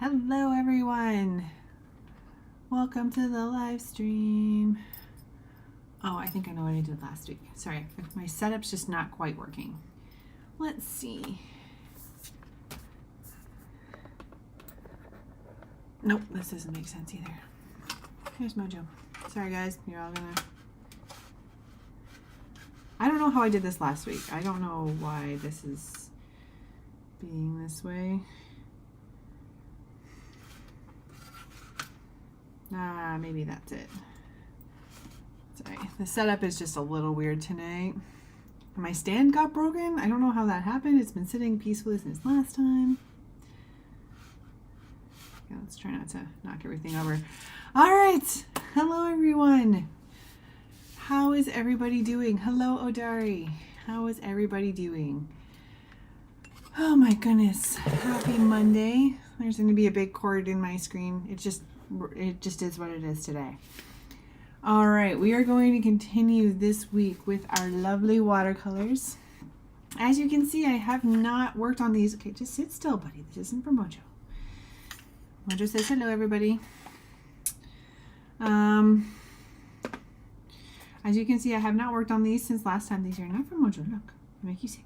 Hello everyone, welcome to the live stream. Oh, I think I know what I did last week. Sorry, my setup's just not quite working. Let's see. Nope, this doesn't make sense either. Here's Mojo. Sorry guys, you're all gonna... I don't know how I did this last week. I don't know why this is being this way. Maybe that's it. Sorry, the setup is just a little weird tonight. My stand got broken. I don't know how that happened. It's been sitting peacefully since last time. Yeah, let's try not to knock everything over. All right. Hello, everyone. How is everybody doing? Hello, Odari. How is everybody doing? Oh my goodness. Happy Monday. There's going to be a big cord in my screen. It just is what it is today. All right, we are going to continue this week with our lovely watercolors. As you can see, I have not worked on these. Okay, just sit still, buddy. This isn't for Mojo. Mojo says hello, everybody. As you can see, I have not worked on these since last time. These are not for Mojo. Look, they make you sick.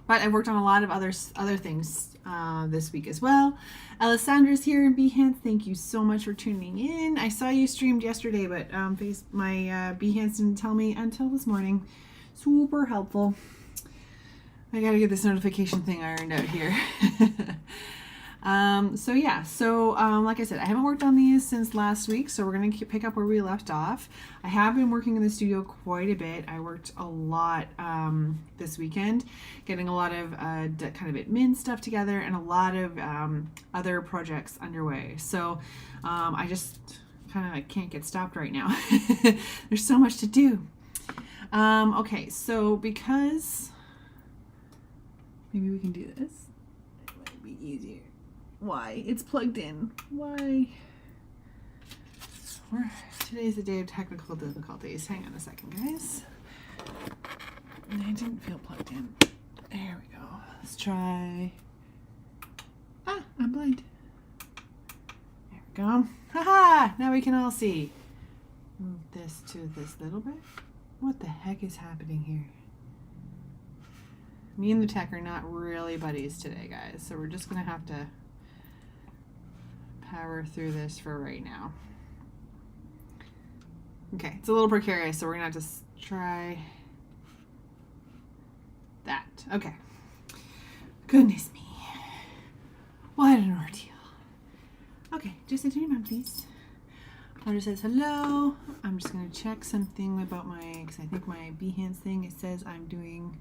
But I've worked on a lot of other things this week as well. Alessandra's here in Behance. Thank you so much for tuning in. I saw you streamed yesterday, but my Behance didn't tell me until this morning. Super helpful. I gotta get this notification thing ironed out here. Like I said, I haven't worked on these since last week, so we're going to pick up where we left off. I have been working in the studio quite a bit. I worked a lot this weekend, getting a lot of kind of admin stuff together and a lot of other projects underway. So I just kind of can't get stopped right now. There's so much to do. Okay, so because maybe we can do this. It might be easier. Why? It's plugged in. Why? Today's the day of technical difficulties. Hang on a second, guys. I didn't feel plugged in. There we go. Let's try. I'm blind. There we go. Haha! Now we can all see. Move this to this little bit. What the heck is happening here? Me and the tech are not really buddies today, guys. So we're just going to have to power through this for right now. Okay, it's a little precarious, so we're gonna have to try that. Okay. Goodness me. What an ordeal. Okay, just sit in your mom, please. Audra says hello. I'm just gonna check something about because I think my Behance thing, it says I'm doing...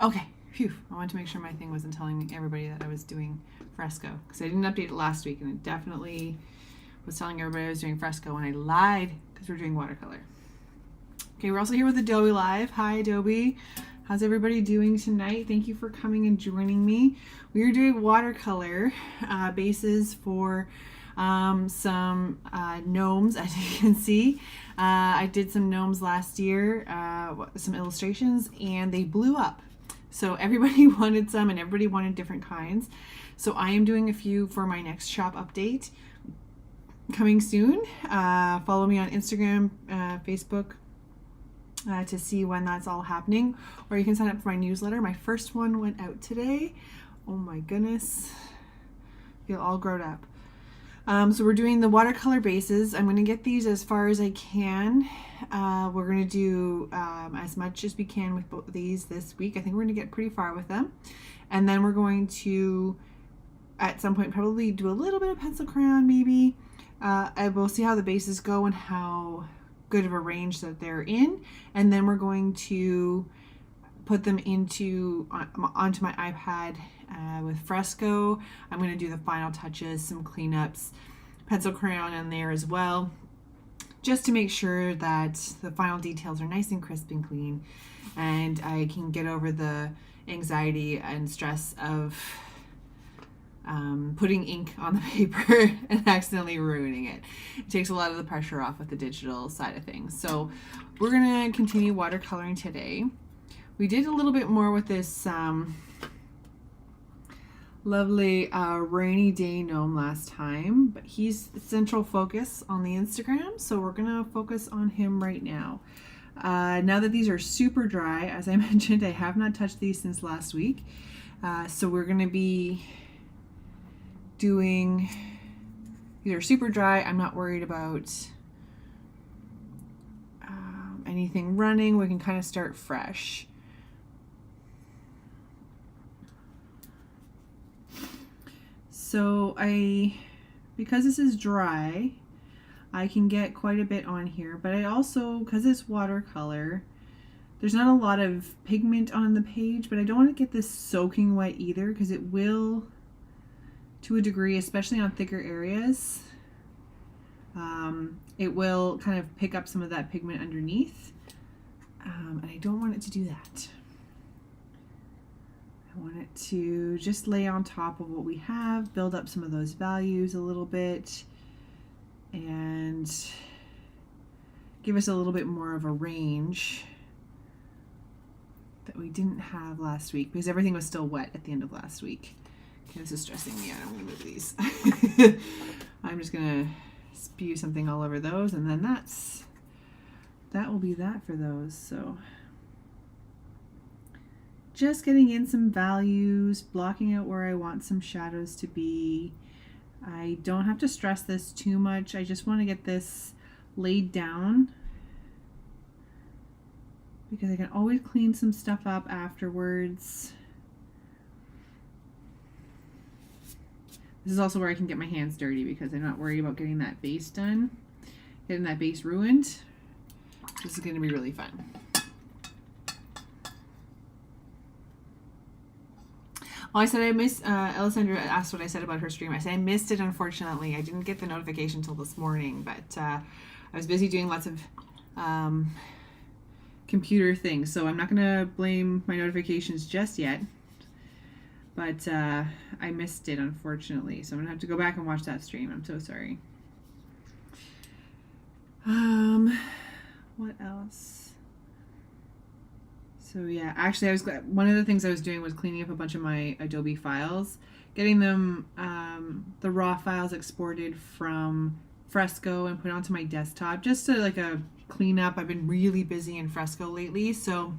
Okay. Phew, I wanted to make sure my thing wasn't telling everybody that I was doing fresco, because I didn't update it last week, and it definitely was telling everybody I was doing fresco, and I lied because we're doing watercolor. Okay, we're also here with Adobe Live. Hi, Adobe. How's everybody doing tonight? Thank you for coming and joining me. We are doing watercolor bases for some gnomes, as you can see. I did some gnomes last year, some illustrations, and they blew up. So everybody wanted some, and everybody wanted different kinds. So I am doing a few for my next shop update coming soon. Follow me on Instagram, Facebook to see when that's all happening. Or you can sign up for my newsletter. My first one went out today. Oh my goodness. I feel all grown up. So we're doing the watercolor bases. I'm going to get these as far as I can. We're going to do as much as we can with both of these this week. I think we're going to get pretty far with them. And then we're going to, at some point, probably do a little bit of pencil crayon maybe. I will see how the bases go and how good of a range that they're in. And then we're going to put them onto my iPad with fresco. I'm going to do the final touches, some cleanups, pencil crayon in there as well, just to make sure that the final details are nice and crisp and clean, and I can get over the anxiety and stress of putting ink on the paper and accidentally ruining it. It takes a lot of the pressure off with the digital side of things. So we're going to continue watercoloring today. We did a little bit more with this lovely rainy day gnome last time, but he's the central focus on the Instagram, so we're gonna focus on him right now. Now that these are super dry, as I mentioned, I have not touched these since last week, so we're gonna be doing, these are super dry. I'm not worried about anything running. We can kind of start fresh. So because this is dry, I can get quite a bit on here, but I also, because it's watercolor, there's not a lot of pigment on the page, but I don't want to get this soaking wet either, because it will, to a degree, especially on thicker areas, it will kind of pick up some of that pigment underneath, and I don't want it to do that. I want it to just lay on top of what we have, build up some of those values a little bit, and give us a little bit more of a range that we didn't have last week, because everything was still wet at the end of last week. Okay, this is stressing me out. I'm going to move these. I'm just going to spew something all over those, and then that will be that for those. So just getting in some values, blocking out where I want some shadows to be. I don't have to stress this too much. I just want to get this laid down, because I can always clean some stuff up afterwards. This is also where I can get my hands dirty, because I'm not worried about getting that base done, getting that base ruined. This is going to be really fun. Oh, I said I missed, Alessandra asked what I said about her stream. I said I missed it, unfortunately. I didn't get the notification until this morning, but I was busy doing lots of computer things, so I'm not going to blame my notifications just yet. But I missed it, unfortunately, so I'm going to have to go back and watch that stream. I'm so sorry. What else? So yeah, actually, one of the things I was doing was cleaning up a bunch of my Adobe files, getting them, the raw files exported from Fresco and put onto my desktop, just to like a cleanup. I've been really busy in Fresco lately, so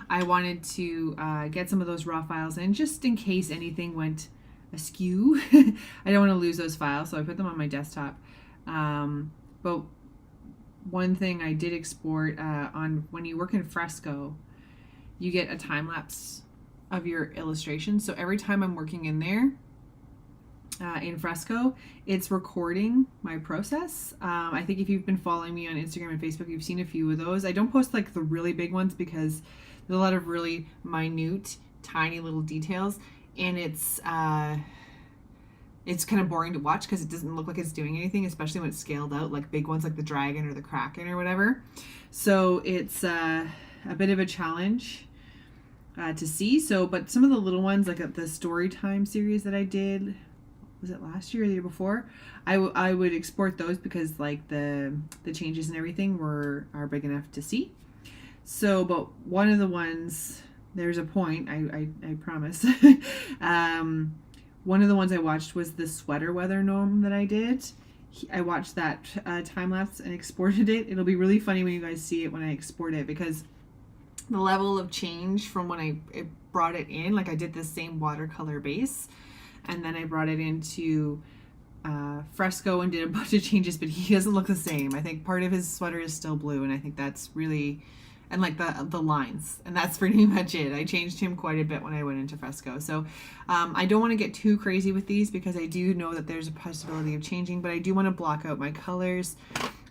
I wanted to get some of those raw files in, just in case anything went askew. I don't want to lose those files, so I put them on my desktop. But one thing I did export on, when you work in Fresco, you get a time lapse of your illustrations. So every time I'm working in there in Fresco, it's recording my process. I think if you've been following me on Instagram and Facebook, you've seen a few of those. I don't post like the really big ones, because there's a lot of really minute, tiny little details, and it's kind of boring to watch because it doesn't look like it's doing anything, especially when it's scaled out, like big ones like the dragon or the kraken or whatever. So it's a bit of a challenge to see. So, but some of the little ones, like the story time series that I did, was it last year or the year before? I would export those, because like the changes and everything are big enough to see. So, but one of the ones, there's a point, I promise. One of the ones I watched was the sweater weather gnome that I did. I watched that time lapse and exported it. It'll be really funny when you guys see it when I export it, because the level of change from when I brought it in, like I did the same watercolor base, and then I brought it into Fresco and did a bunch of changes, but he doesn't look the same. I think part of his sweater is still blue, and I think that's really, and like the lines, and that's pretty much it. I changed him quite a bit when I went into Fresco. So I don't want to get too crazy with these, because I do know that there's a possibility of changing, but I do want to block out my colors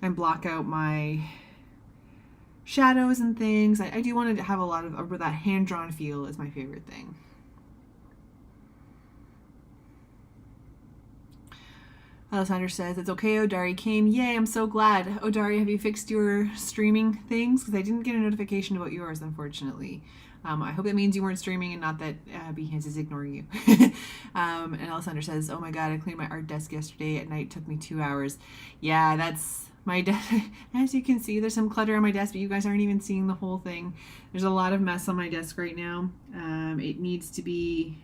and block out my shadows and things. I do want to have a lot of that hand-drawn feel is my favorite thing. Alessandra says, it's okay, Odari came. Yay, I'm so glad. Odari, have you fixed your streaming things? Because I didn't get a notification about yours, unfortunately. I hope that means you weren't streaming and not that Behance is ignoring you. And Alessandra says, oh my god, I cleaned my art desk yesterday at night. It took me 2 hours. Yeah, that's My desk, as you can see, there's some clutter on my desk, but you guys aren't even seeing the whole thing. There's a lot of mess on my desk right now. It needs to be.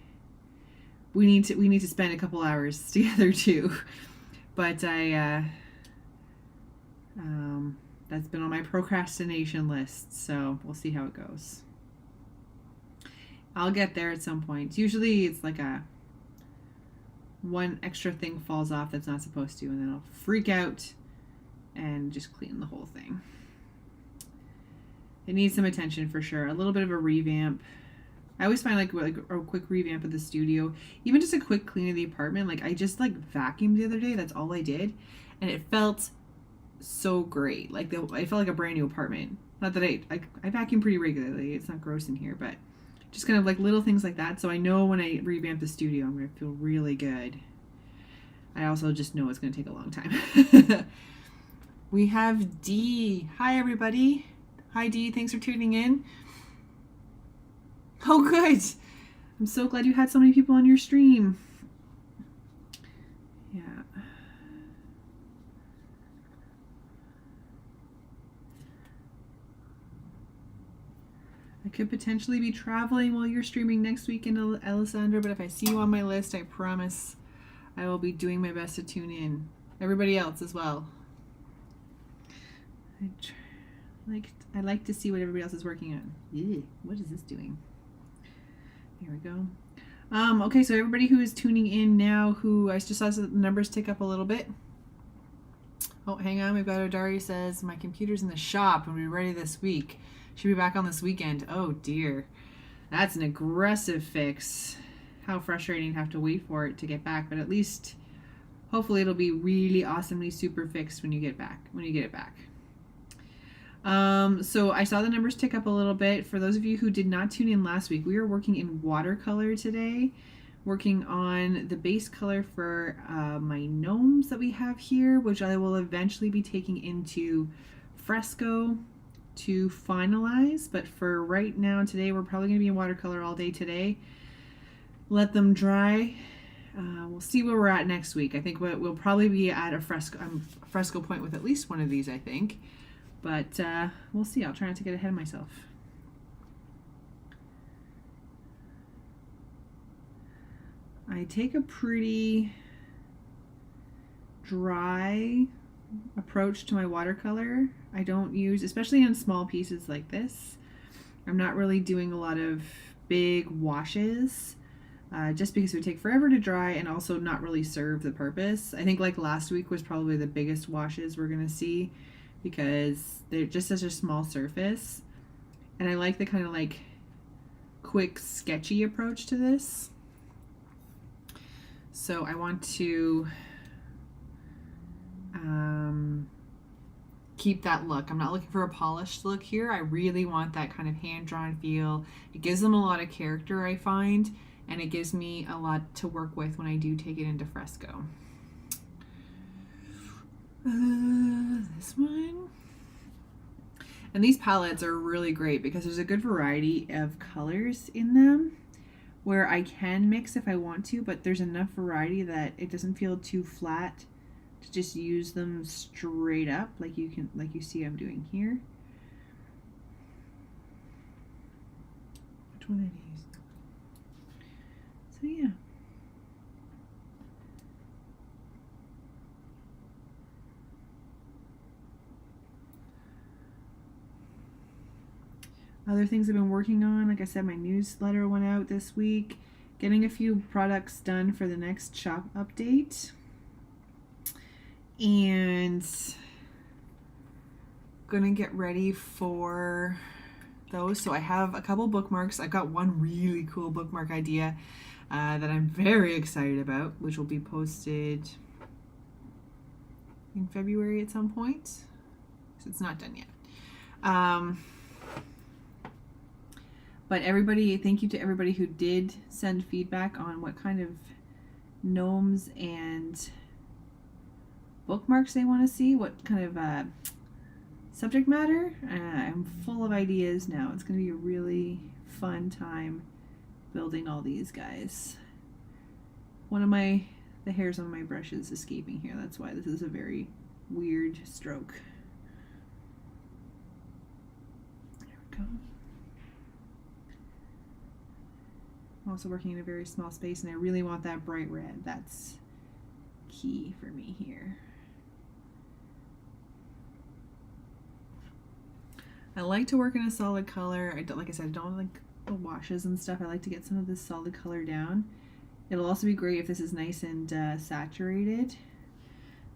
We need to spend a couple hours together too. But that's been on my procrastination list, so we'll see how it goes. I'll get there at some point. Usually it's like one extra thing falls off that's not supposed to, and then I'll freak out and just clean the whole thing. It needs some attention for sure. A little bit of a revamp. I always find like a quick revamp of the studio, even just a quick clean of the apartment. Like I just vacuumed the other day. That's all I did, and it felt so great. Like it felt like a brand new apartment. Not that I vacuum pretty regularly. It's not gross in here, but just kind of like little things like that. So I know when I revamp the studio, I'm going to feel really good. I also just know it's going to take a long time. We have Dee. Hi, everybody. Hi, Dee. Thanks for tuning in. Oh, good. I'm so glad you had so many people on your stream. Yeah. I could potentially be traveling while you're streaming next weekend, Alessandra, but if I see you on my list, I promise I will be doing my best to tune in. Everybody else as well. I like to see what everybody else is working on. Ew, what is this doing? Here we go. Okay, so everybody who is tuning in now, who I just saw the numbers tick up a little bit. Oh, hang on. We've got Odari says, my computer's in the shop and we'll be ready this week. Should be back on this weekend. Oh, dear. That's an aggressive fix. How frustrating to have to wait for it to get back, but at least hopefully it'll be really awesomely super fixed when you get it back. So I saw the numbers tick up a little bit. For those of you who did not tune in last week, we are working in watercolor today, working on the base color for my gnomes that we have here, which I will eventually be taking into fresco to finalize. But for right now, today, we're probably going to be in watercolor all day today. Let them dry. We'll see where we're at next week. I think we'll probably be at a fresco point with at least one of these, I think. But we'll see. I'll try not to get ahead of myself. I take a pretty dry approach to my watercolor. I don't use, especially on small pieces like this, I'm not really doing a lot of big washes, just because it would take forever to dry and also not really serve the purpose. I think like last week was probably the biggest washes we're going to see, because they're just such a small surface, and I like the kind of like quick sketchy approach to this. So I want to keep that look. I'm not looking for a polished look here. I really want that kind of hand-drawn feel. It gives them a lot of character, I find, and it gives me a lot to work with when I do take it into fresco. This one. And these palettes are really great because there's a good variety of colors in them where I can mix if I want to, but there's enough variety that it doesn't feel too flat to just use them straight up like you see I'm doing here. Which one did I use? So yeah. Other things I've been working on, like I said, my newsletter went out this week. Getting a few products done for the next shop update. And gonna get ready for those. So I have a couple bookmarks. I've got one really cool bookmark idea that I'm very excited about, which will be posted in February at some point. So it's not done yet. But everybody, thank you to everybody who did send feedback on what kind of gnomes and bookmarks they want to see, what kind of subject matter. I'm full of ideas now. It's going to be a really fun time building all these guys. The hairs on my brush is escaping here. That's why this is a very weird stroke. There we go. I'm also working in a very small space, and I really want that bright red. That's key for me here. I like to work in a solid color. I don't, like I said, I don't like the washes and stuff. I like to get some of this solid color down. It'll also be great if this is nice and saturated,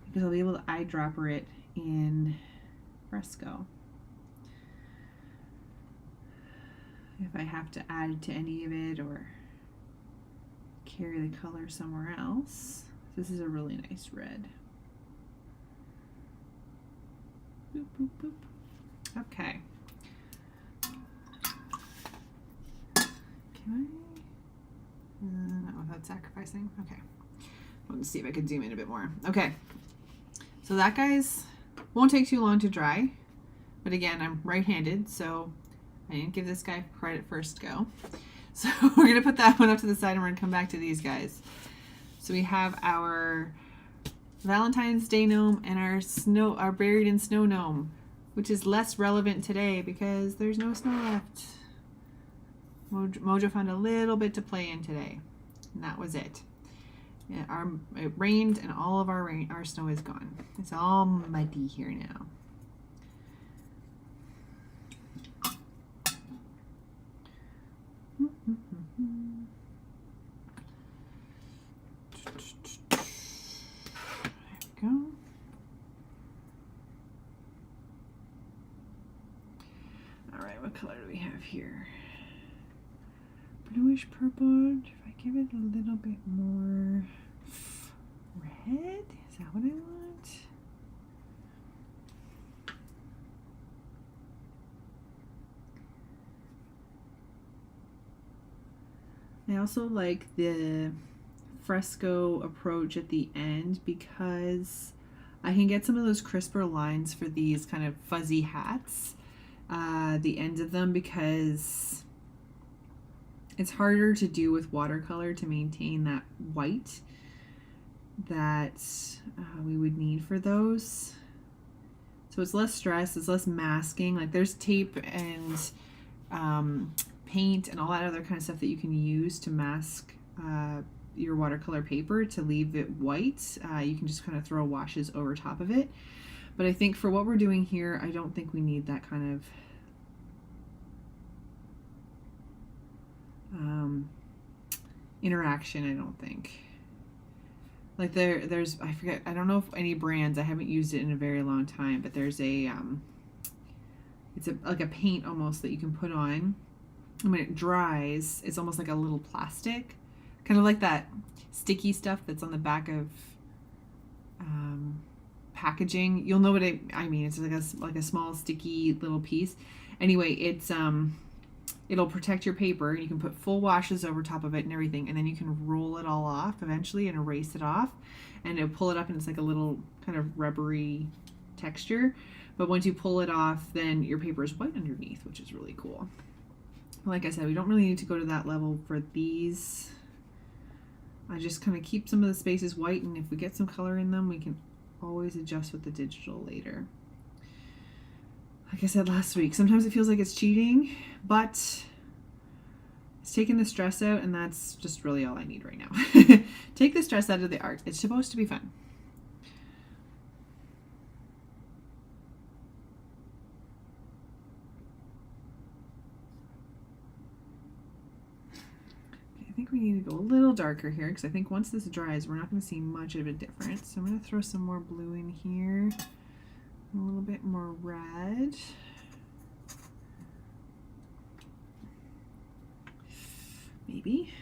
because I'll be able to eyedropper it in fresco. If I have to add to any of it or carry the color somewhere else. This is a really nice red. Boop, boop, boop. Okay. Can I? No, without sacrificing. Okay. Let's see if I can zoom in a bit more. Okay. So that, guys, won't take too long to dry. But again, I'm right-handed, so I didn't give this guy credit first go. So we're going to put that one up to the side, and we're going to come back to these guys. So we have our Valentine's Day gnome and our buried in snow gnome, which is less relevant today because there's no snow left. Mojo found a little bit to play in today, and that was it. Yeah, it rained, and all of our snow is gone. It's all muddy here now. There we go. All right, what color do we have here? Bluish purple. If I give it a little bit more red, is that what I want? I also like the fresco approach at the end because I can get some of those crisper lines for these kind of fuzzy hats, the ends of them, because it's harder to do with watercolor to maintain that white that we would need for those. So it's less stress, it's less masking. Like there's tape and paint and all that other kind of stuff that you can use to mask your watercolor paper to leave it white. You can just kind of throw washes over top of it. But I think for what we're doing here, I don't think we need that kind of interaction. I don't think. Like there's, I forget, I don't know if any brands, I haven't used it in a very long time, but there's a it's like a paint almost that you can put on, and when it dries it's almost like a little plastic, kind of like that sticky stuff that's on the back of packaging. You'll know what I mean. It's like a small sticky little piece. Anyway, it's it'll protect your paper. You can put full washes over top of it and everything, and then you can roll it all off eventually and erase it off, and it'll pull it up, and it's like a little kind of rubbery texture. But once you pull it off, then your paper is white underneath, which is really cool. Like I said, we don't really need to go to that level for these. I just kind of keep some of the spaces white, and if we get some color in them, we can always adjust with the digital later. Like I said last week, sometimes it feels like it's cheating, but it's taking the stress out, and that's just really all I need right now. Take the stress out of the art. It's supposed to be fun. Okay, I think we need to go a little darker here, because I think once this dries, we're not going to see much of a difference. So I'm going to throw some more blue in here. A little bit more red. Maybe.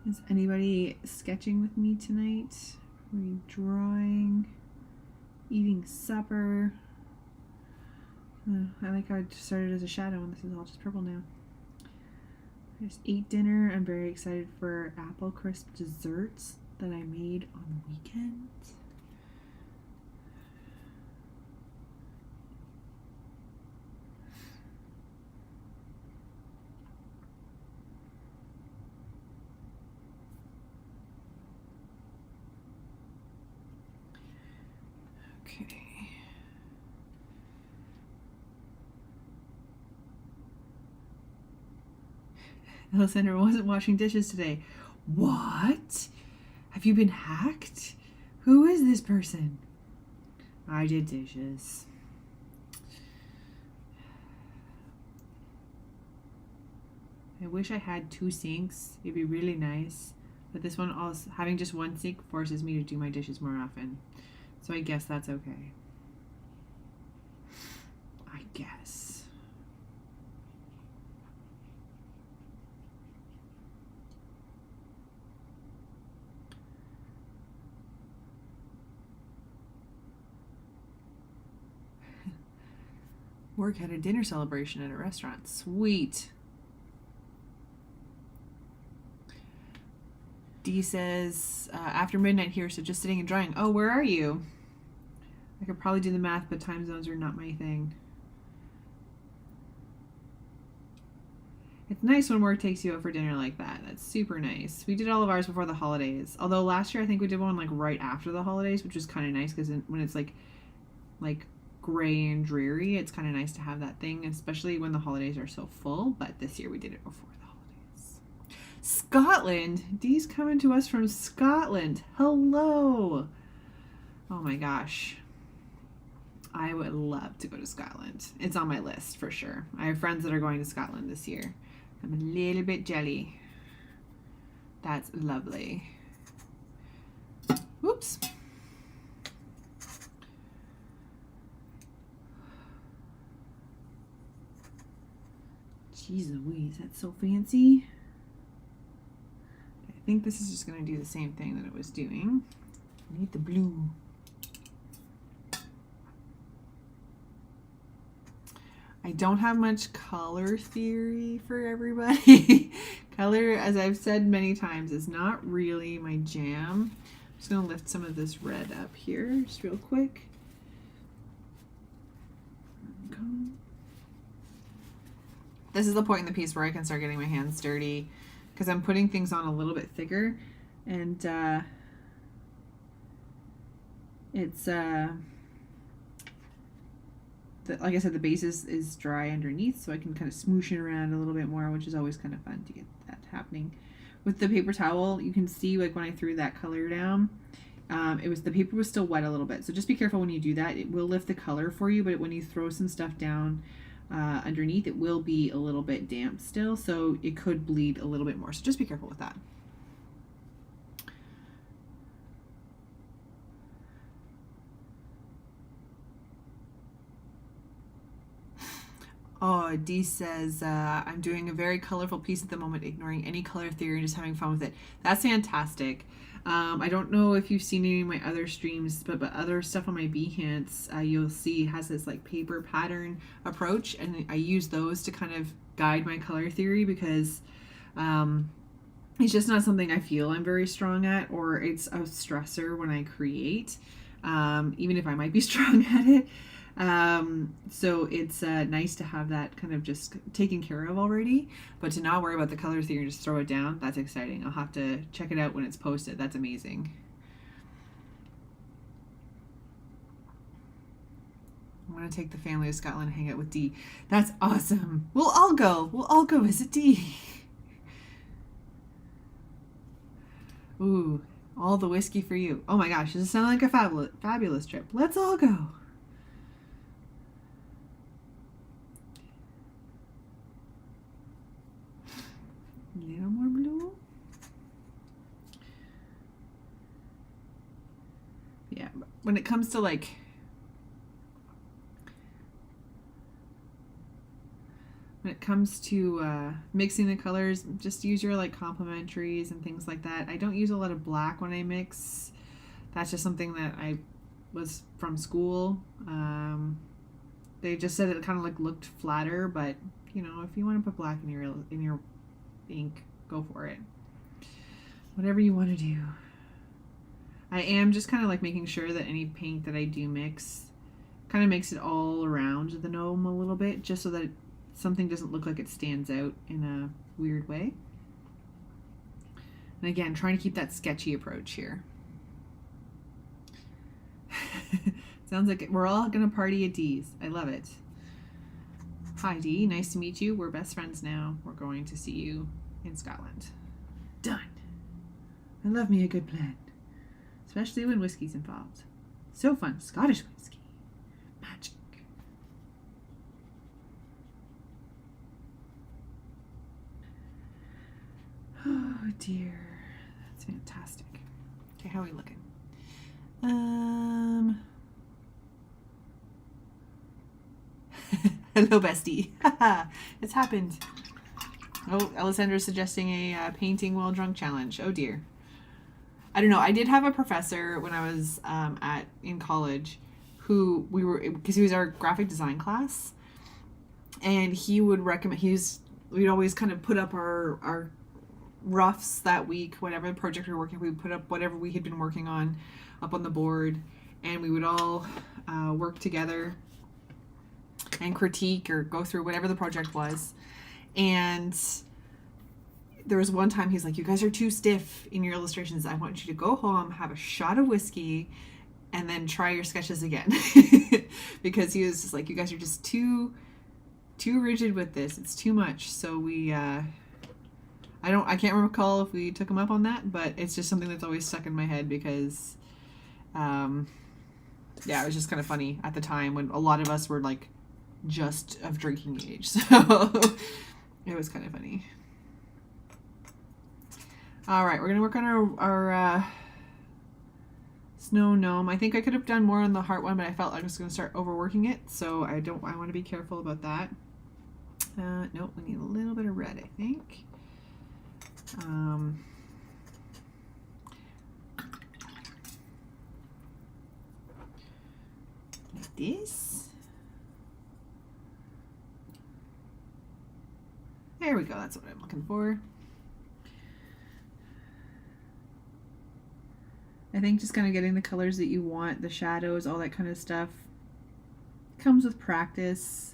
Is anybody sketching with me tonight? Redrawing. Eating supper. I like how it started as a shadow and this is all just purple now. I just ate dinner. I'm very excited for apple crisp desserts that I made on the weekend. Okay. Alessandra wasn't washing dishes today. What? Have you been hacked? Who is this person? I did dishes. I wish I had 2 sinks. It'd be really nice. But this one, also having just 1 sink forces me to do my dishes more often. So I guess that's okay. I guess. Work had a dinner celebration at a restaurant. Sweet. Dee says, after midnight here, so just sitting and drawing. Oh, where are you? I could probably do the math, but time zones are not my thing. It's nice when work takes you out for dinner like that. That's super nice. We did all of ours before the holidays. Although last year I think we did one like right after the holidays, which was kind of nice because when it's like gray and dreary, it's kind of nice to have that thing, especially when the holidays are so full. But this year we did it before the holidays. Scotland. Dee's coming to us from Scotland. Hello. Oh my gosh. I would love to go to Scotland. It's on my list for sure. I have friends that are going to Scotland this year. I'm a little bit jelly. That's lovely. Whoops. Jeez Louise, that's so fancy. I think this is just going to do the same thing that it was doing. I need the blue. I don't have much color theory for everybody. Color, as I've said many times, is not really my jam. I'm just going to lift some of this red up here just real quick. Okay. This is the point in the piece where I can start getting my hands dirty because I'm putting things on a little bit thicker, and it's like I said, the base is dry underneath, so I can kind of smoosh it around a little bit more, which is always kind of fun to get that happening. With the paper towel, you can see like when I threw that color down, the paper was still wet a little bit. So just be careful when you do that. It will lift the color for you, but when you throw some stuff down underneath, it will be a little bit damp still, so it could bleed a little bit more. So just be careful with that. Oh, Dee says, I'm doing a very colorful piece at the moment, ignoring any color theory and just having fun with it. That's fantastic. I don't know if you've seen any of my other streams, but other stuff on my Behance, you'll see has this like paper pattern approach, and I use those to kind of guide my color theory because it's just not something I feel I'm very strong at, or it's a stressor when I create, even if I might be strong at it. So it's nice to have that kind of just taken care of already, but to not worry about the color theory and just throw it down, that's exciting. I'll have to check it out when it's posted. That's amazing. I'm going to take the family to Scotland and hang out with Dee. That's awesome. We'll all go. We'll all go visit Dee. Ooh, all the whiskey for you. Oh my gosh, does it sound like a fabulous trip? Let's all go. A little more blue. Yeah, when it comes to like mixing the colors, just use your like complementaries and things like that. I don't use a lot of black when I mix That's just something that I was from school. They just said it kind of like looked flatter, but you know, if you want to put black in your ink, go for it. Whatever you want to do. I am just kind of like making sure that any paint that I do mix kind of makes it all around the gnome a little bit, just so that something doesn't look like it stands out in a weird way. And again, trying to keep that sketchy approach here. Sounds like we're all gonna party at Dee's. I love it. Hi Dee, nice to meet you. We're best friends now. We're going to see you in Scotland. Done. I love me a good plan, especially when whiskey's involved. So fun. Scottish whiskey. Magic. Oh dear. That's fantastic. Okay, how are we looking? Hello, bestie. It's happened. Oh, Alessandra's suggesting a painting while drunk challenge. Oh dear. I don't know. I did have a professor when I was in college who because he was our graphic design class, and he would recommend, we'd always kind of put up our roughs that week, whatever project we were working, we would put up whatever we had been working on up on the board, and we would all work together and critique or go through whatever the project was. And there was one time he's like, you guys are too stiff in your illustrations. I want you to go home, have a shot of whiskey, and then try your sketches again. Because he was just like, you guys are just too rigid with this. It's too much. So we I can't recall if we took him up on that, but it's just something that's always stuck in my head because yeah, it was just kind of funny at the time when a lot of us were like just of drinking age. So it was kind of funny. All right, we're gonna work on our snow gnome. I think I could have done more on the heart one, but I felt like I was gonna start overworking it, so I want to be careful about that. Nope, we need a little bit of red, I think. Like this. There we go, that's what I'm looking for. I think just kind of getting the colors that you want, the shadows, all that kind of stuff, comes with practice.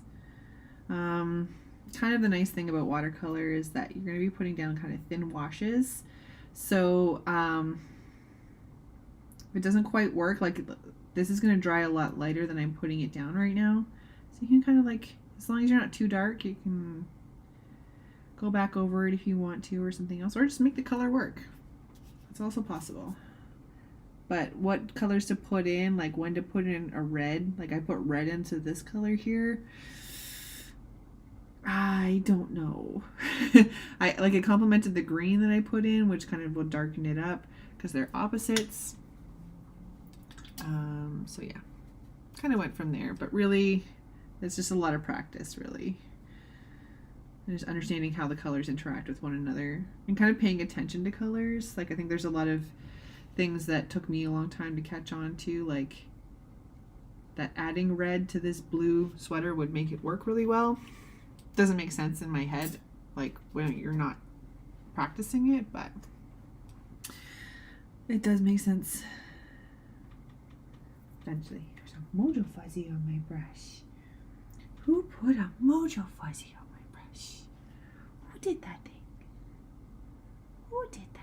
Kind of the nice thing about watercolor is that you're going to be putting down kind of thin washes. So if it doesn't quite work, like this is going to dry a lot lighter than I'm putting it down right now. So you can kind of like, as long as you're not too dark, you can go back over it if you want to or something else, or just make the color work. It's also possible. But what colors to put in, like when to put in a red, like I put red into this color here, I don't know. It complemented the green that I put in, which kind of will darken it up because they're opposites. So yeah, kind of went from there, but really it's just a lot of practice, really. And just understanding how the colors interact with one another and kind of paying attention to colors. Like I think there's a lot of things that took me a long time to catch on to, like that adding red to this blue sweater would make it work really well. Doesn't make sense in my head, like when you're not practicing it, but it does make sense eventually. There's a Mojo Fuzzy on my brush. Who put a Mojo Fuzzy on my brush? Who did that thing? Who did that?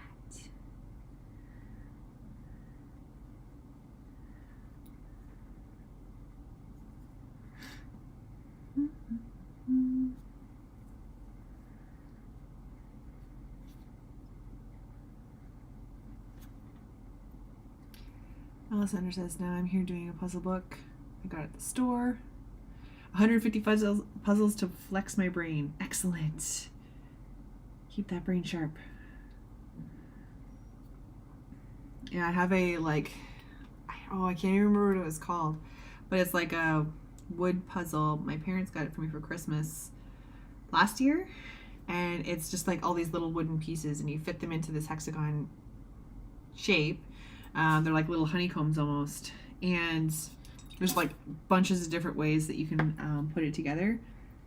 Alessandra says, now I'm here doing a puzzle book I got at the store. 150 puzzles to flex my brain. Excellent. Keep that brain sharp. Yeah, I have a I can't even remember what it was called, but it's like a wood puzzle. My parents got it for me for Christmas last year, and it's just like all these little wooden pieces, and you fit them into this hexagon shape, They're like little honeycombs almost. And there's like bunches of different ways that you can put it together.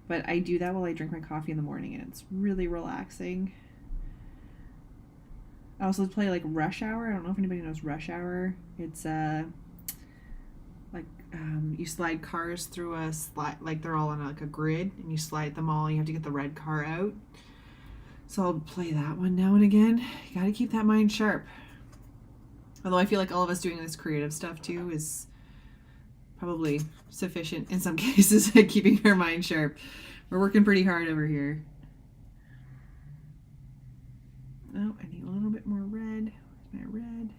But I do that while I drink my coffee in the morning, and it's really relaxing. I also play like Rush Hour. I don't know if anybody knows Rush Hour. It's you slide cars through a slide, like they're all on like a grid, and you slide them all. You have to get the red car out. So I'll play that one now and again. You got to keep that mind sharp. Although I feel like all of us doing this creative stuff too is probably sufficient in some cases at keeping our mind sharp. We're working pretty hard over here. Oh, I need a little bit more red. Where's my red?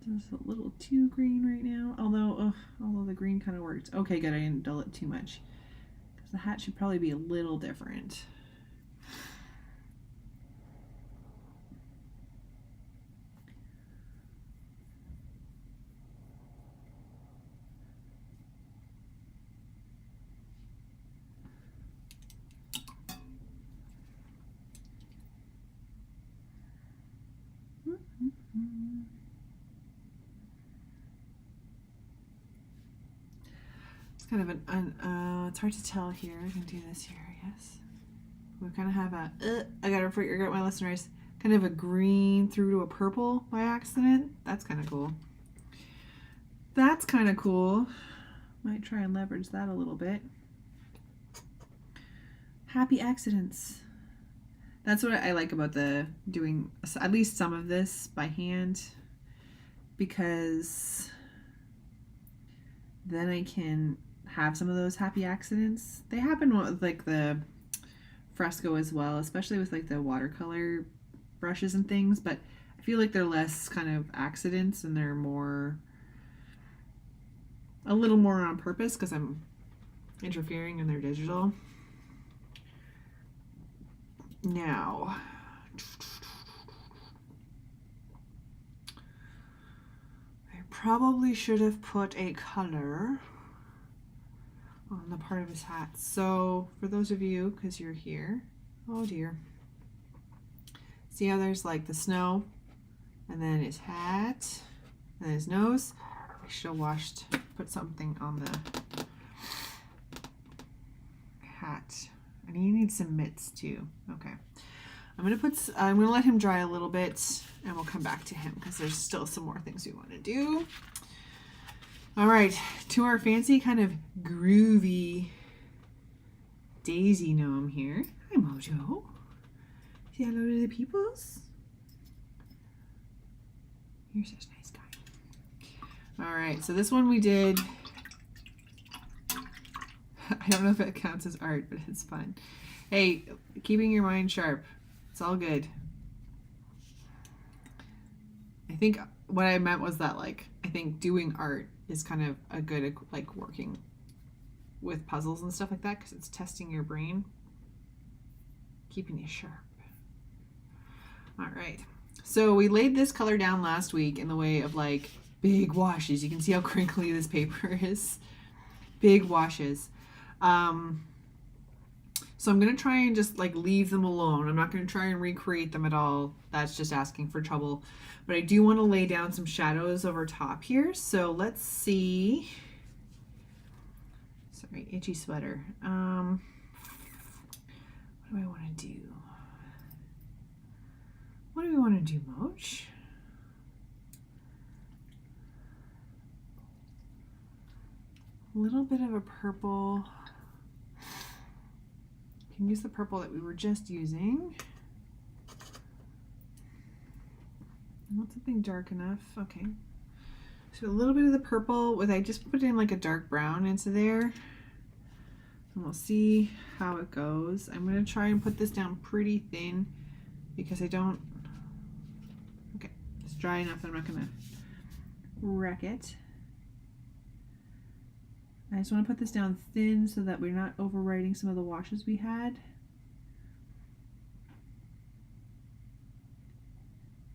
It's a little too green right now. Although the green kind of worked. Okay, good. I didn't dull it too much. Because the hat should probably be a little different. It's kind of it's hard to tell here. I can do this here, I guess. We kind of have I gotta figure out my listeners. Kind of a green through to a purple by accident. That's kind of cool. That's kind of cool. Might try and leverage that a little bit. Happy accidents. That's what I like about doing at least some of this by hand, because then I can have some of those happy accidents. They happen with like the fresco as well, especially with like the watercolor brushes and things, but I feel like they're less kind of accidents and they're a little more on purpose because I'm interfering in their digital. Now, I probably should have put a color on the part of his hat. So for those of you, because you're here, oh dear, see how there's like the snow and then his hat and then his nose. I should have put something on the hat. And he needs some mitts too. Okay. I'm gonna let him dry a little bit and we'll come back to him because there's still some more things we want to do. All right, to our fancy kind of groovy daisy gnome here. Hi Mojo. Say hello to the peoples. You're such a nice guy. All right, so this one we did. I don't know if it counts as art, but it's fun. Hey, keeping your mind sharp. It's all good. I think what I meant was that, like, I think doing art is kind of a good, like, working with puzzles and stuff like that because it's testing your brain, keeping you sharp. All right. So we laid this color down last week in the way of, like, big washes. You can see how crinkly this paper is. Big washes. So I'm going to try and just like leave them alone. I'm not going to try and recreate them at all. That's just asking for trouble. But I do want to lay down some shadows over top here. So let's see. Sorry, itchy sweater. What do I want to do? What do we want to do, Moch? A little bit of a purple. Can use the purple that we were just using. Not something dark enough. Okay. So a little bit of the purple I just put in like a dark brown into there. And we'll see how it goes. I'm going to try and put this down pretty thin because I don't. Okay. It's dry enough that I'm not going to wreck it. I just want to put this down thin so that we're not overwriting some of the washes we had.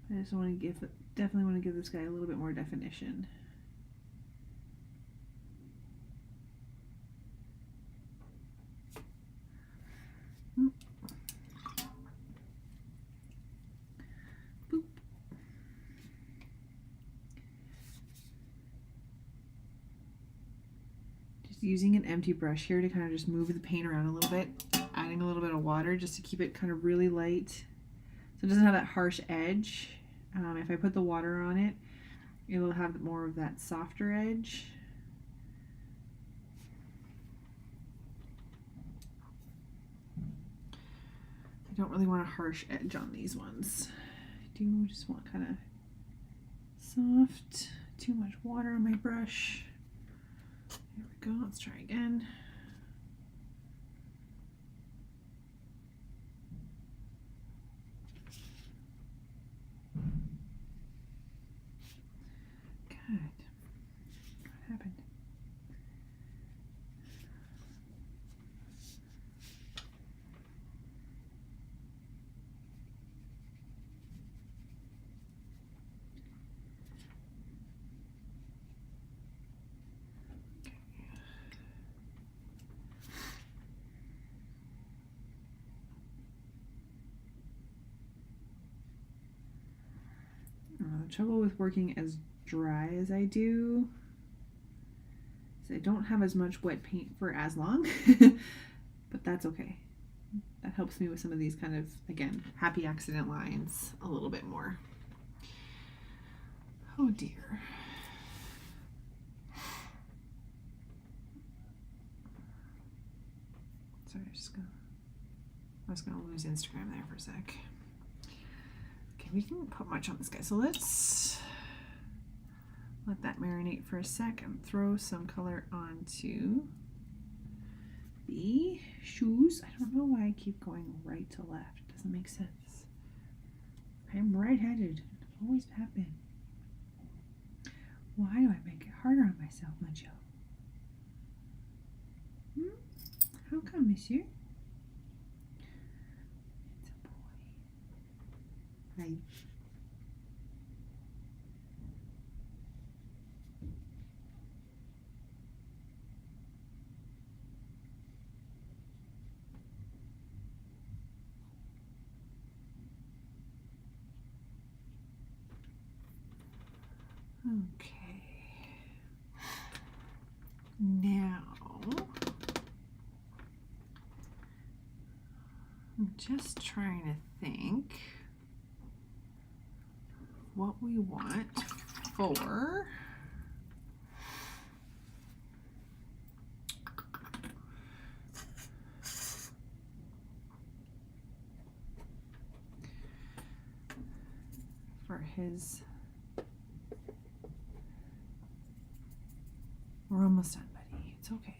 I just want to definitely want to give this guy a little bit more definition. Boop. Just using an empty brush here to kind of just move the paint around a little bit, adding a little bit of water just to keep it kind of really light so it doesn't have that harsh edge. If I put the water on it, it'll have more of that softer edge. I don't really want a harsh edge on these ones. I do just want kind of soft. Too much water on my brush. There we go, let's try again. Good. What happened? The trouble with working as dry as I do is I don't have as much wet paint for as long, but that's okay. That helps me with some of these kind of, again, happy accident lines a little bit more. Oh dear. Sorry, I was gonna lose Instagram there for a sec. Okay, we didn't put much on this guy, so let's let that marinate for a sec and throw some color onto the shoes. I don't know why I keep going right to left. It doesn't make sense. I am right-handed. Always have been. Why do I make it harder on myself, Mojo? How come, monsieur? It's a boy. Right. Okay. Now, I'm just trying to think what we want for his. We're almost done, buddy. It's okay.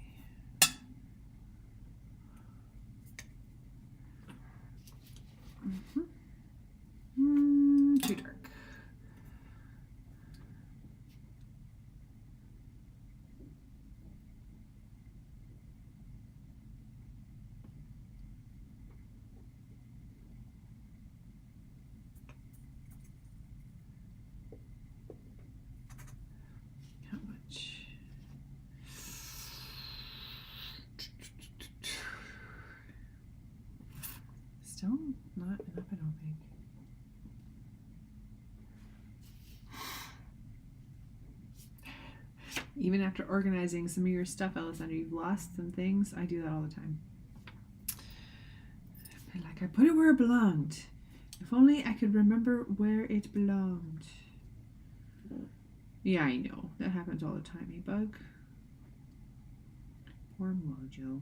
Too dark. How much? Still not enough, I don't think. Even after organizing some of your stuff, Alessandra, you've lost some things. I do that all the time. I like, I put it where it belonged. If only I could remember where it belonged. Yeah, I know. That happens all the time, eh, Bug? Poor Mojo.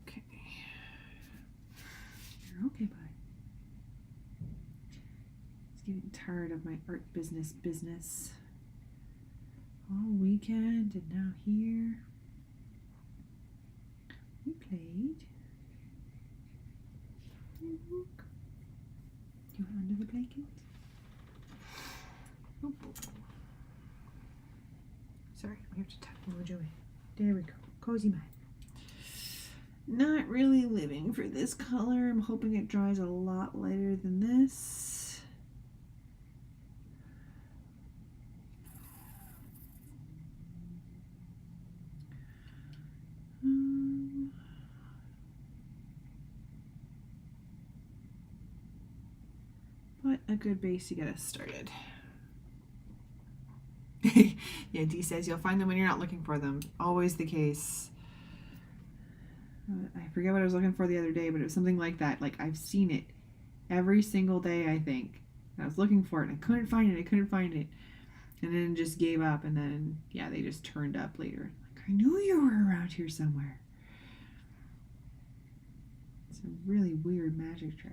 Okay. You're okay, bud. Getting tired of my art business all weekend, and now here we played. Look. Do you want under the blanket? Oh, sorry, we have to tuck Mojo in. There we go. Cozy man. Not really living for this color. I'm hoping it dries a lot lighter than this. But a good base to get us started. Yeah, Dee says you'll find them when you're not looking for them. Always the case. I forget what I was looking for the other day, but it was something like that. Like, I've seen it every single day, I think. And I was looking for it, and I couldn't find it. And then just gave up, and then, yeah, they just turned up later. Like, I knew you were around here somewhere. It's a really weird magic trick.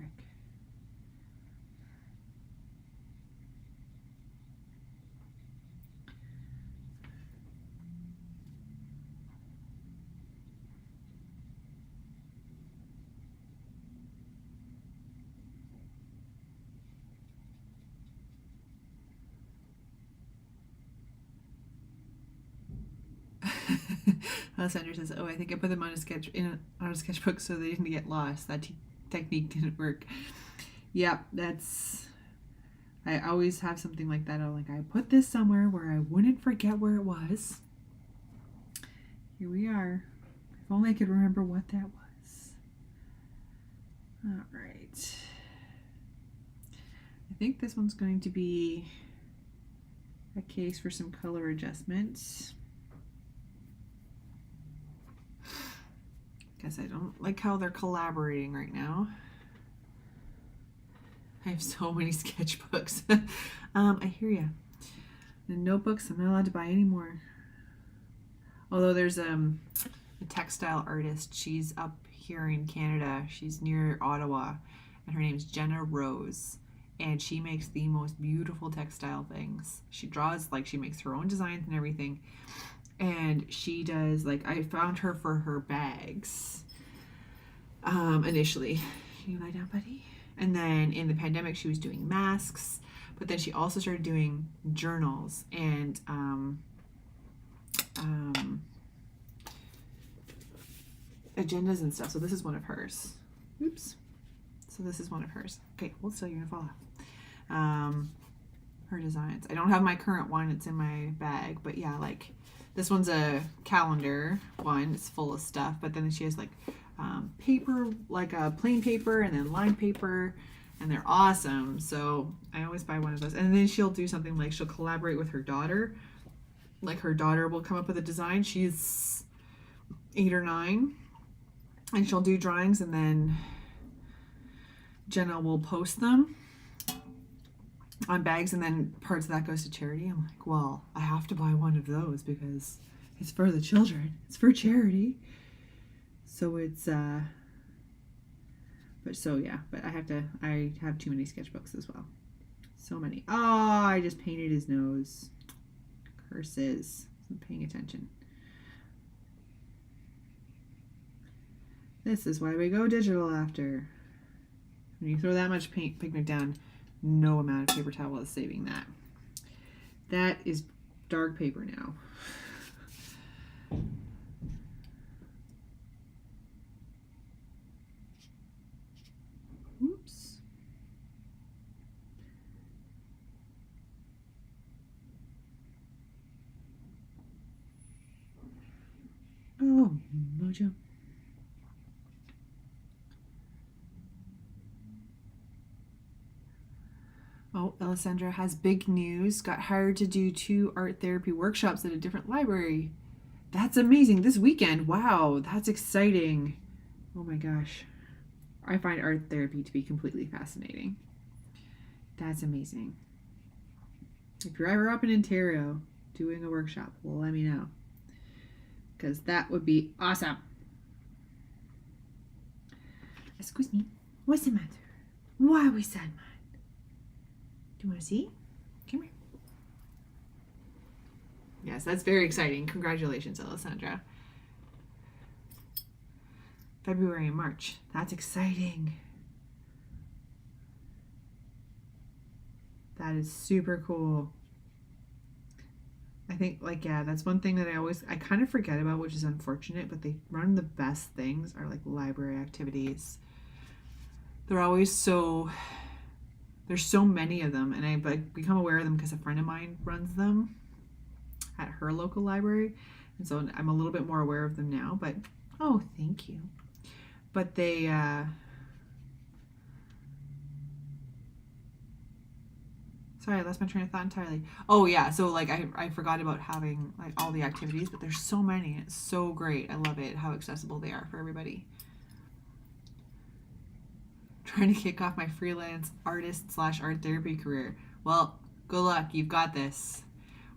Alessandra says, "Oh, I think I put them on a sketchbook so they didn't get lost. That technique didn't work." Yep, that's. I always have something like that. I'm like, I put this somewhere where I wouldn't forget where it was. Here we are. If only I could remember what that was. All right. I think this one's going to be a case for some color adjustments. Guess I don't like how they're collaborating right now. I have so many sketchbooks. I hear you. The notebooks, I'm not allowed to buy anymore. Although there's a textile artist. She's up here in Canada. She's near Ottawa, and her name's Jenna Rose. And she makes the most beautiful textile things. She draws, like, she makes her own designs and everything. And she does, like, I found her for her bags initially. Can you lie down, buddy? And then in the pandemic, she was doing masks. But then she also started doing journals and agendas and stuff. So this is one of hers. Oops. So this is one of hers. Okay, hold still, you're gonna fall off. Her designs. I don't have my current one, it's in my bag, but yeah, like this one's a calendar one, it's full of stuff, but then she has like paper, like a plain paper and then lined paper, and they're awesome. So I always buy one of those. And then she'll do something like she'll collaborate with her daughter. Like her daughter will come up with a design. She's 8 or 9, and she'll do drawings, and then Jenna will post them on bags, and then parts of that goes to charity. I'm like, well, I have to buy one of those because it's for the children. It's for charity. So it's but I have too many sketchbooks as well. So many. Oh, I just painted his nose. Curses. I'm paying attention. This is why we go digital after. When you throw that much pigment down, no amount of paper towel is saving that. That is dark paper now. Oops. Oh, Mojo. Oh, Alessandra has big news. Got hired to do 2 art therapy workshops at a different library. That's amazing. This weekend. Wow, that's exciting. Oh my gosh. I find art therapy to be completely fascinating. That's amazing. If you're ever up in Ontario doing a workshop, well, let me know. Because that would be awesome. Excuse me. What's the matter? Why are we sad, man? Do you want to see? Come here. Yes, that's very exciting. Congratulations, Alessandra. February and March. That's exciting. That is super cool. I think, like, yeah, that's one thing that I kind of forget about, which is unfortunate, but they run the best things are like library activities. They're always there's so many of them, and I've like become aware of them because a friend of mine runs them at her local library, and so I'm a little bit more aware of them now. But oh, thank you. But Sorry, I lost my train of thought entirely. Oh yeah, so like I forgot about having like all the activities, but there's so many. It's so great. I love it how accessible they are for everybody. Trying to kick off my freelance artist / art therapy career. Well, good luck. You've got this.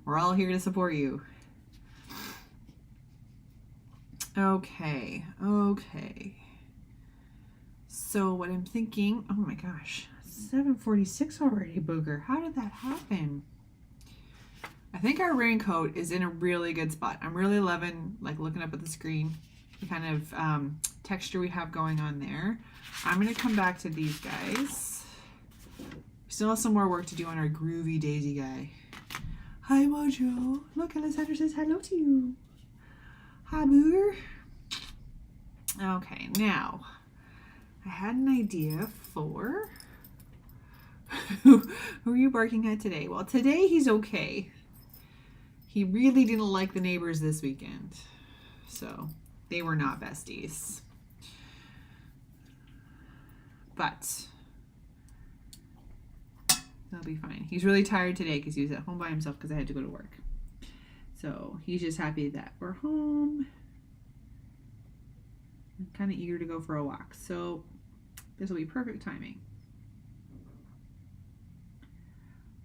We're all here to support you. Okay. So what I'm thinking, oh my gosh, 7:46 already, booger. How did that happen? I think our raincoat is in a really good spot. I'm really loving like looking up at the screen, the kind of texture we have going on there. I'm going to come back to these guys. We still have some more work to do on our groovy daisy guy. Hi, Mojo. Look, Alessandra says hello to you. Hi, booger. Okay, now I had an idea for who are you barking at today? Well, today he's okay. He really didn't like the neighbors this weekend, so they were not besties. But that'll be fine. He's really tired today because he was at home by himself because I had to go to work. So he's just happy that we're home. I'm kind of eager to go for a walk. So this will be perfect timing.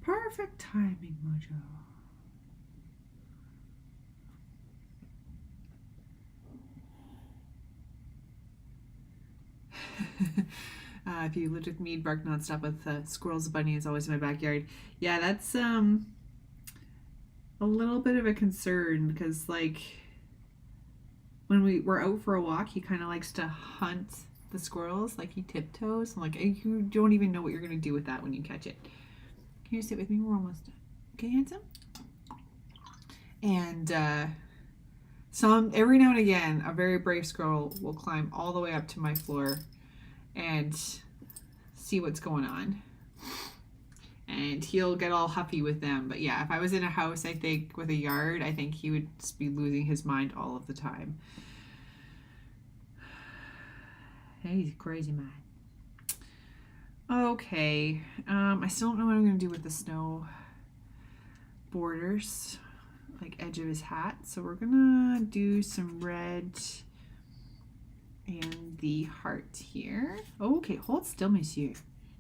Perfect timing, Mojo. If you lived with me, you'd bark nonstop with squirrels. Bunny is always in my backyard. Yeah, that's a little bit of a concern because like when we're out for a walk, he kind of likes to hunt the squirrels. Like he tiptoes. I'm like, you don't even know what you're gonna do with that when you catch it. Here, sit with me. We're almost done. Okay, handsome. And every now and again, a very brave squirrel will climb all the way up to my floor and see what's going on. And he'll get all huffy with them. But yeah, if I was in a house, I think, with a yard, I think he would just be losing his mind all of the time. Hey, he's a crazy man. Okay. I still don't know what I'm going to do with the snow borders, like edge of his hat. So we're going to do some red and the heart here. Okay, hold still, monsieur.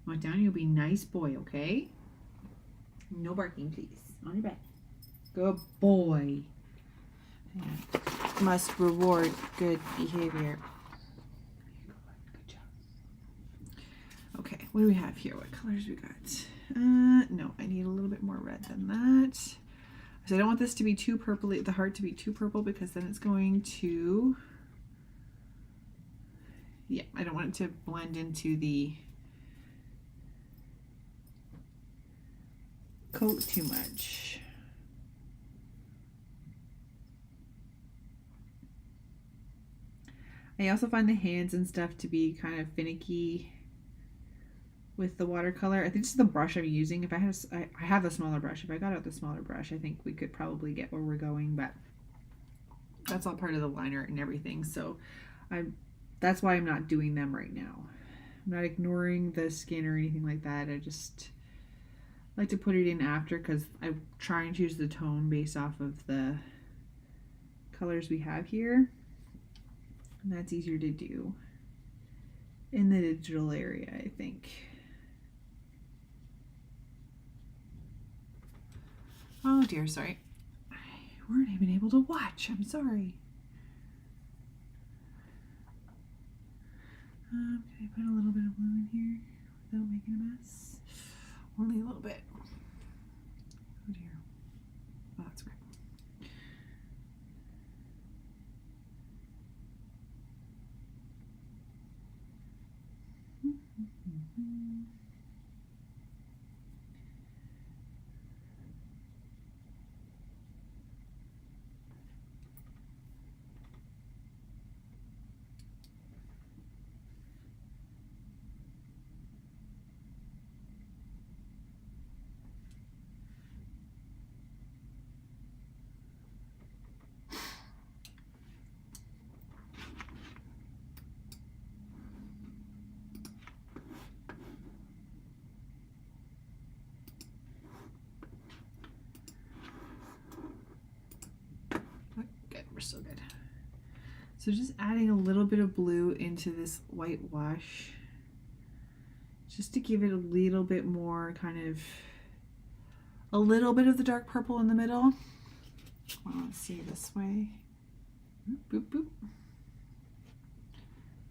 Want down, you'll be nice boy, okay? No barking, please. On your back. Good boy. Yeah. Must reward good behavior. Good job. Okay, what do we have here? What colors we got? No, I need a little bit more red than that. So I don't want this to be too purpley, the heart to be too purple, because then it's going to, yeah, I don't want it to blend into the coat too much. I also find the hands and stuff to be kind of finicky with the watercolor. I think this is the brush I'm using. If I had, I have a smaller brush. If I got out the smaller brush, I think we could probably get where we're going, but that's all part of the liner and everything. So that's why I'm not doing them right now. I'm not ignoring the skin or anything like that. I just like to put it in after because I try and choose the tone based off of the colors we have here. And that's easier to do in the digital area, I think. Oh dear, sorry. I weren't even able to watch. I'm sorry. Can I put a little bit of blue in here without making a mess? Only a little bit. Oh dear. Oh, that's great. So just adding a little bit of blue into this white wash, just to give it a little bit more kind of, a little bit of the dark purple in the middle. Well, let's see this way. Boop, boop.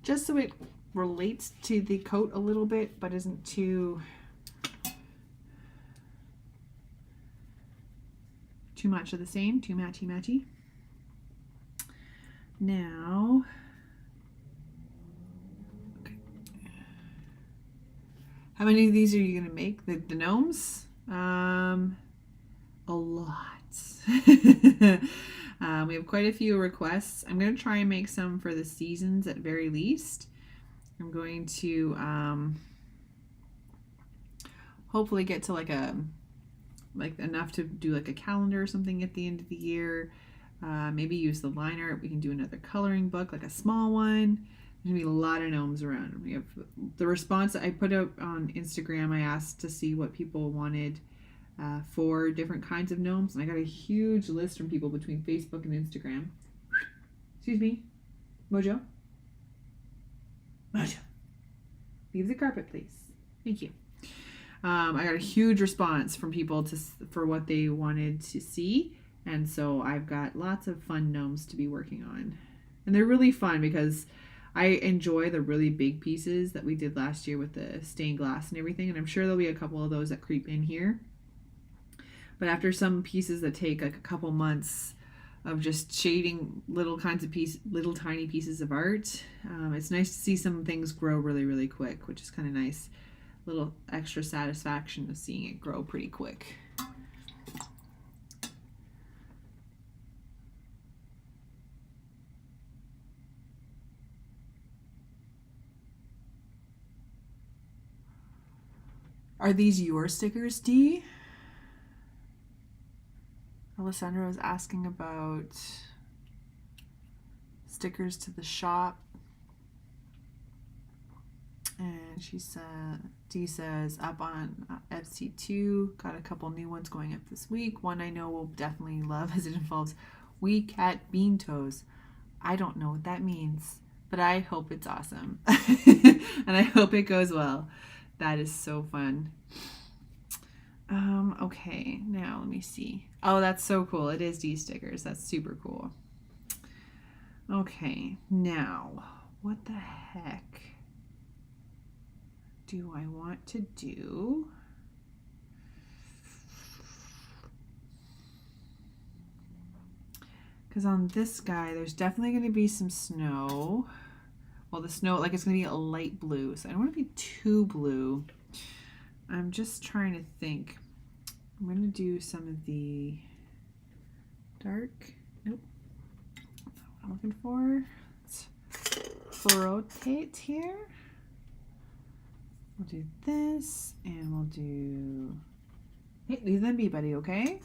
Just so it relates to the coat a little bit, but isn't too much of the same, too matchy-matchy. Now, okay. How many of these are you going to make? The gnomes? A lot. We have quite a few requests. I'm going to try and make some for the seasons at very least. I'm going to hopefully get to like enough to do like a calendar or something at the end of the year. Maybe use the line art. We can do another coloring book, like a small one. There's gonna be a lot of gnomes around. We have the response that I put up on Instagram. I asked to see what people wanted for different kinds of gnomes, and I got a huge list from people between Facebook and Instagram. Excuse me, Mojo. Mojo, leave the carpet, please. Thank you. I got a huge response from people for what they wanted to see. And so I've got lots of fun gnomes to be working on. And they're really fun because I enjoy the really big pieces that we did last year with the stained glass and everything. And I'm sure there'll be a couple of those that creep in here. But after some pieces that take like a couple months of just shading little tiny pieces of art, it's nice to see some things grow really, really quick, which is kind of nice. Little extra satisfaction of seeing it grow pretty quick. Are these your stickers, Dee? Alessandra was asking about stickers to the shop. And she said, Dee says, up on FC2, got a couple new ones going up this week. One I know we'll definitely love as it involves wee cat bean toes. I don't know what that means, but I hope it's awesome. And I hope it goes well. That is so fun. Okay, now let me see. Oh, that's so cool. It is Dee stickers. That's super cool. Okay, now, what the heck do I want to do? Because on this guy, there's definitely going to be some snow. Well, the snow, like it's going to be a light blue, so I don't want to be too blue. I'm just trying to think. I'm going to do some of the dark. Nope. That's not what I'm looking for. Let's rotate here. We'll do this, and we'll do... Hey, leave them be, buddy, okay?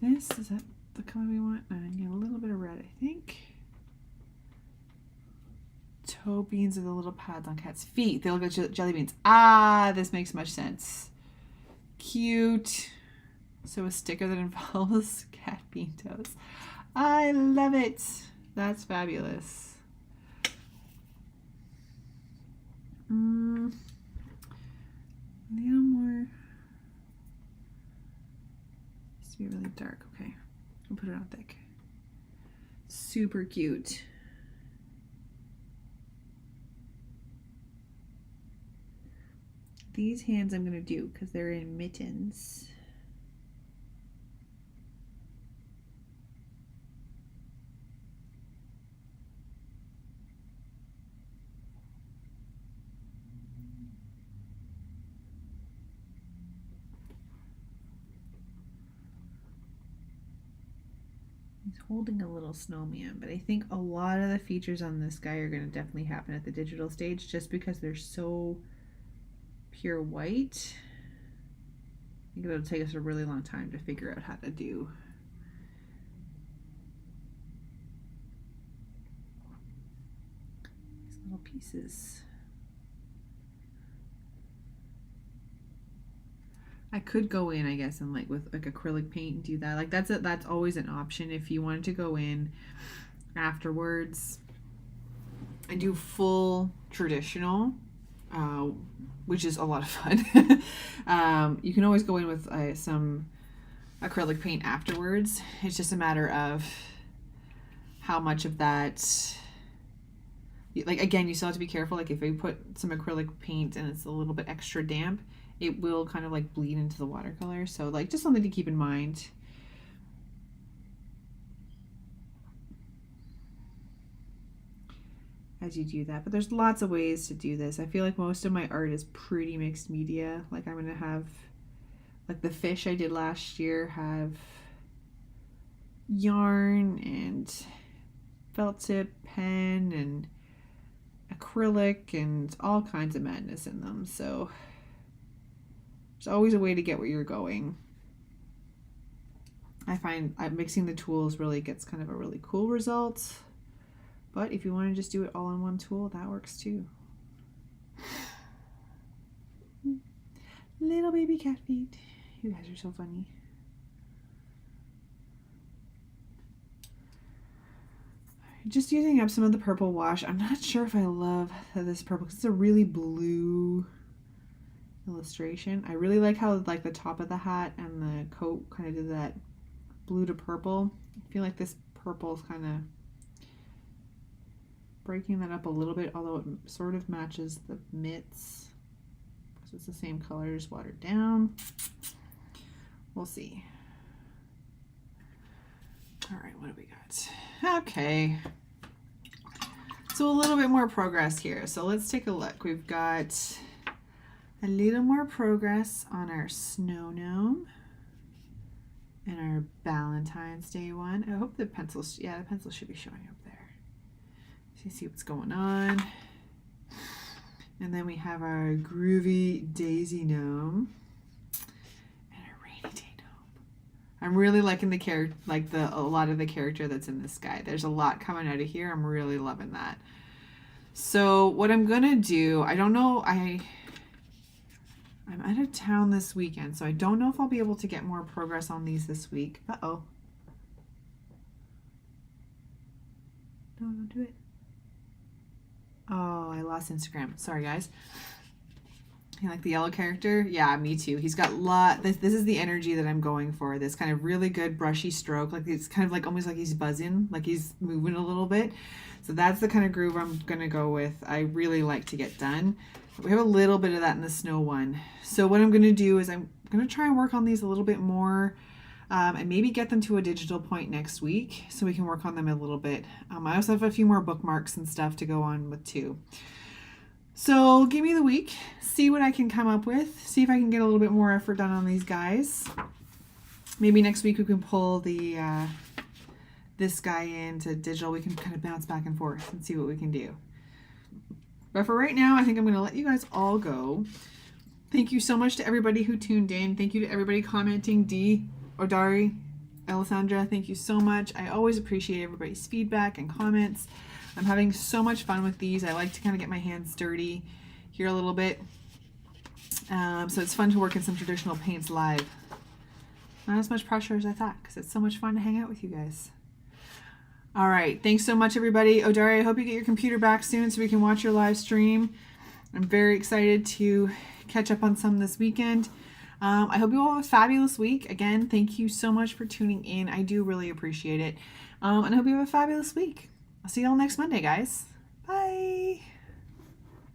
This, is that the color we want? I need a little bit of red, I think. Toe beans are the little pads on cats' feet. They look like jelly beans. Ah, this makes much sense. Cute. So a sticker that involves cat bean toes. I love it. That's fabulous. A little more. Needs to be really dark. Okay, I'll put it on thick. Super cute. These hands I'm going to do because they're in mittens. He's holding a little snowman, but I think a lot of the features on this guy are going to definitely happen at the digital stage just because they're so pure white. I think it'll take us a really long time to figure out how to do. These little pieces. I could go in, I guess, and like with like acrylic paint and do that. Like that's always an option if you wanted to go in afterwards. I do full traditional, which is a lot of fun. You can always go in with some acrylic paint afterwards. It's just a matter of how much of that, like, again, you still have to be careful. Like if you put some acrylic paint and it's a little bit extra damp, it will kind of like bleed into the watercolor. So like just something to keep in mind. As you do that, but there's lots of ways to do this. I feel like most of my art is pretty mixed media. Like I'm gonna have, like the fish I did last year have yarn and felt tip pen and acrylic and all kinds of madness in them. So there's always a way to get where you're going. I find mixing the tools really gets kind of a really cool result. But if you want to just do it all in one tool, that works too. Little baby cat feet. You guys are so funny. Just using up some of the purple wash. I'm not sure if I love this purple because it's a really blue illustration. I really like how like the top of the hat and the coat kind of did that blue to purple. I feel like this purple is kind of breaking that up a little bit, although it sort of matches the mitts because it's the same color, just watered down. We'll see. All right, what do we got? Okay, so a little bit more progress here. So let's take a look. We've got a little more progress on our snow gnome and our Valentine's Day one. I hope the pencils, yeah, the pencil should be showing up there. So you see what's going on. And then we have our groovy daisy gnome and our rainy day gnome. I'm really liking the character, like a lot of the character that's in this guy. There's a lot coming out of here. I'm really loving that. So what I'm gonna do, I don't know, I'm out of town this weekend, so I don't know if I'll be able to get more progress on these this week. Uh-oh. No, don't do it. Oh, I lost Instagram. Sorry, guys. You like the yellow character? Yeah, me too. He's got this is the energy that I'm going for. This kind of really good brushy stroke. Like it's kind of like almost like he's buzzing, like he's moving a little bit. So that's the kind of groove I'm going to go with. I really like to get done. We have a little bit of that in the snow one. So what I'm going to do is I'm going to try and work on these a little bit more. And maybe get them to a digital point next week so we can work on them a little bit. I also have a few more bookmarks and stuff to go on with too. So give me the week, see what I can come up with, see if I can get a little bit more effort done on these guys. Maybe next week we can pull the this guy into digital. We can kind of bounce back and forth and see what we can do. But for right now, I think I'm going to let you guys all go. Thank you so much to everybody who tuned in. Thank you to everybody commenting. Dee, Odari, Alessandra, thank you so much. I always appreciate everybody's feedback and comments. I'm having so much fun with these. I like to kind of get my hands dirty here a little bit. So it's fun to work in some traditional paints live. Not as much pressure as I thought because it's so much fun to hang out with you guys. All right. Thanks so much, everybody. Odari, I hope you get your computer back soon so we can watch your live stream. I'm very excited to catch up on some this weekend. I hope you all have a fabulous week. Again, thank you so much for tuning in. I do really appreciate it. And I hope you have a fabulous week. I'll see you all next Monday, guys. Bye.